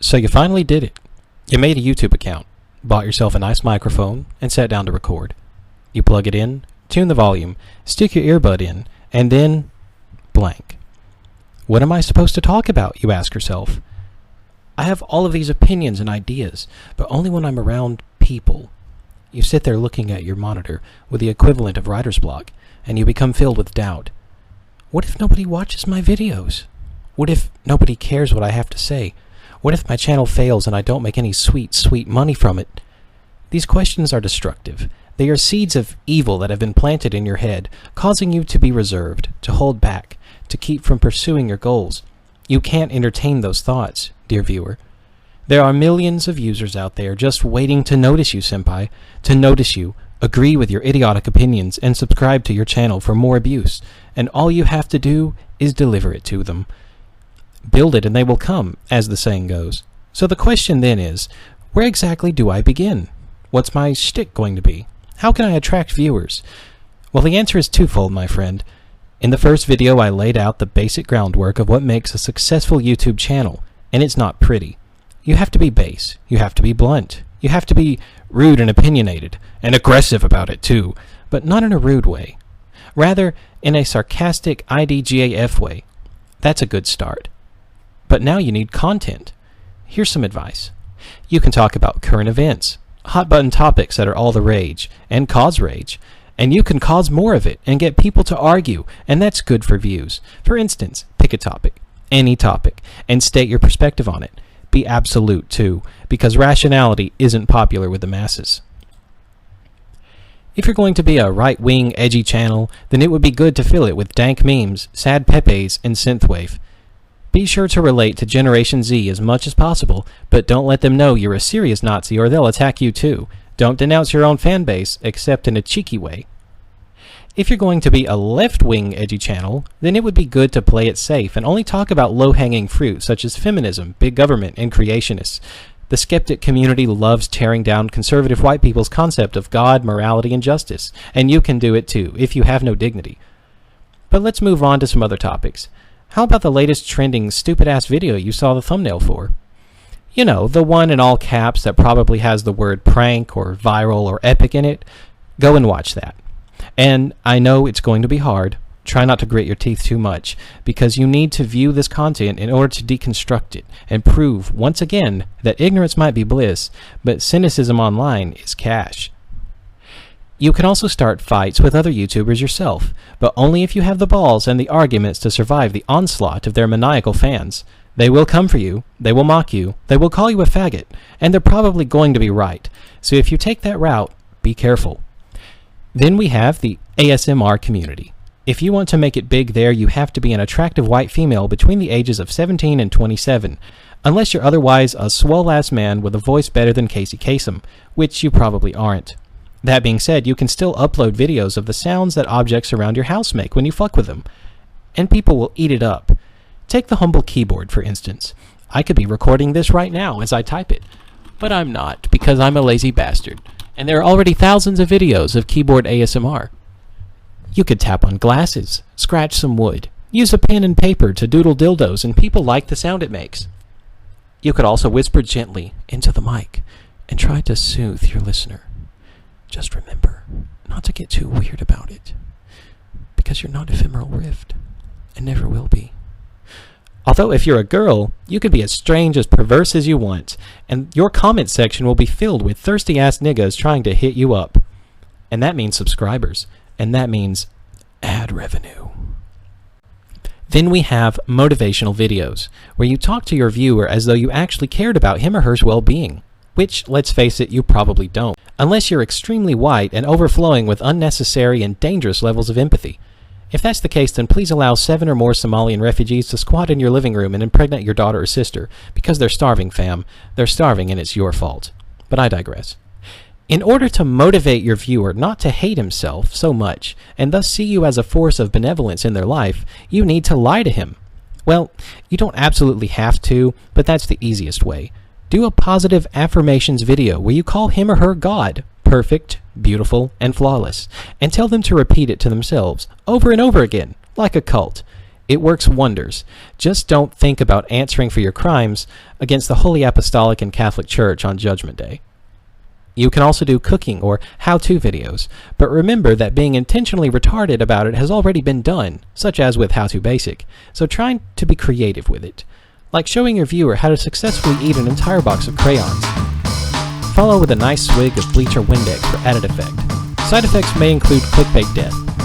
So you finally did it. You made a YouTube account, bought yourself a nice microphone, and sat down to record. You plug it in, tune the volume, stick your earbud in, and then blank. What am I supposed to talk about, you ask yourself. I have all of these opinions and ideas, but only when I'm around people. You sit there looking at your monitor with the equivalent of writer's block, and you become filled with doubt. What if nobody watches my videos? What if nobody cares what I have to say? What if my channel fails and I don't make any sweet, sweet money from it? These questions are destructive. They are seeds of evil that have been planted in your head, causing you to be reserved, to hold back, to keep from pursuing your goals. You can't entertain those thoughts, dear viewer. There are millions of users out there just waiting to notice you, senpai, to notice you, agree with your idiotic opinions, and subscribe to your channel for more abuse, and all you have to do is deliver it to them. Build it and they will come, as the saying goes. So the question then is, where exactly do I begin? What's my shtick going to be? How can I attract viewers? Well, the answer is twofold, my friend. In the first video, I laid out the basic groundwork of what makes a successful YouTube channel, and it's not pretty. You have to be base. You have to be blunt. You have to be rude and opinionated, and aggressive about it too, but not in a rude way. Rather, in a sarcastic IDGAF way. That's a good start. But now you need content. Here's some advice. You can talk about current events, hot button topics that are all the rage, and cause rage. And you can cause more of it and get people to argue, and that's good for views. For instance, pick a topic, any topic, and state your perspective on it. Be absolute too, because rationality isn't popular with the masses. If you're going to be a right-wing, edgy channel, then it would be good to fill it with dank memes, sad pepes, and synthwave. Be sure to relate to Generation Z as much as possible, but don't let them know you're a serious Nazi or they'll attack you too. Don't denounce your own fan base, except in a cheeky way. If you're going to be a left-wing edgy channel, then it would be good to play it safe and only talk about low-hanging fruit such as feminism, big government, and creationists. The skeptic community loves tearing down conservative white people's concept of God, morality, and justice, and you can do it too, if you have no dignity. But let's move on to some other topics. How about the latest trending stupid-ass video you saw the thumbnail for? You know, the one in all caps that probably has the word prank or viral or epic in it. Go and watch that. And I know it's going to be hard. Try not to grit your teeth too much, because you need to view this content in order to deconstruct it and prove, once again, that ignorance might be bliss, but cynicism online is cash. You can also start fights with other YouTubers yourself, but only if you have the balls and the arguments to survive the onslaught of their maniacal fans. They will come for you, they will mock you, they will call you a faggot, and they're probably going to be right. So if you take that route, be careful. Then we have the ASMR community. If you want to make it big there, you have to be an attractive white female between the ages of 17 and 27, unless you're otherwise a swole-ass man with a voice better than Casey Kasem, which you probably aren't. That being said, you can still upload videos of the sounds that objects around your house make when you fuck with them, and people will eat it up. Take the humble keyboard, for instance. I could be recording this right now as I type it, but I'm not, because I'm a lazy bastard, and there are already thousands of videos of keyboard ASMR. You could tap on glasses, scratch some wood, use a pen and paper to doodle dildos, and people like the sound it makes. You could also whisper gently into the mic and try to soothe your listener. Just remember not to get too weird about it, because you're not Ephemeral Rift, and never will be. Although if you're a girl, you could be as strange as perverse as you want, and your comment section will be filled with thirsty-ass niggas trying to hit you up. And that means subscribers, and that means ad revenue. Then we have motivational videos, where you talk to your viewer as though you actually cared about him or her well-being, which, let's face it, you probably don't, unless you're extremely white and overflowing with unnecessary and dangerous levels of empathy. If that's the case, then please allow 7 or more Somalian refugees to squat in your living room and impregnate your daughter or sister, because they're starving, fam. They're starving and it's your fault. But I digress. In order to motivate your viewer not to hate himself so much, and thus see you as a force of benevolence in their life, you need to lie to him. Well, you don't absolutely have to, but that's the easiest way. Do a positive affirmations video where you call him or her God, perfect, beautiful, and flawless, and tell them to repeat it to themselves over and over again, like a cult. It works wonders. Just don't think about answering for your crimes against the Holy Apostolic and Catholic Church on Judgment Day. You can also do cooking or how-to videos, but remember that being intentionally retarded about it has already been done, such as with How to Basic, so try to be creative with it, like showing your viewer how to successfully eat an entire box of crayons. Follow with a nice swig of bleach or Windex for added effect. Side effects may include clickbait death.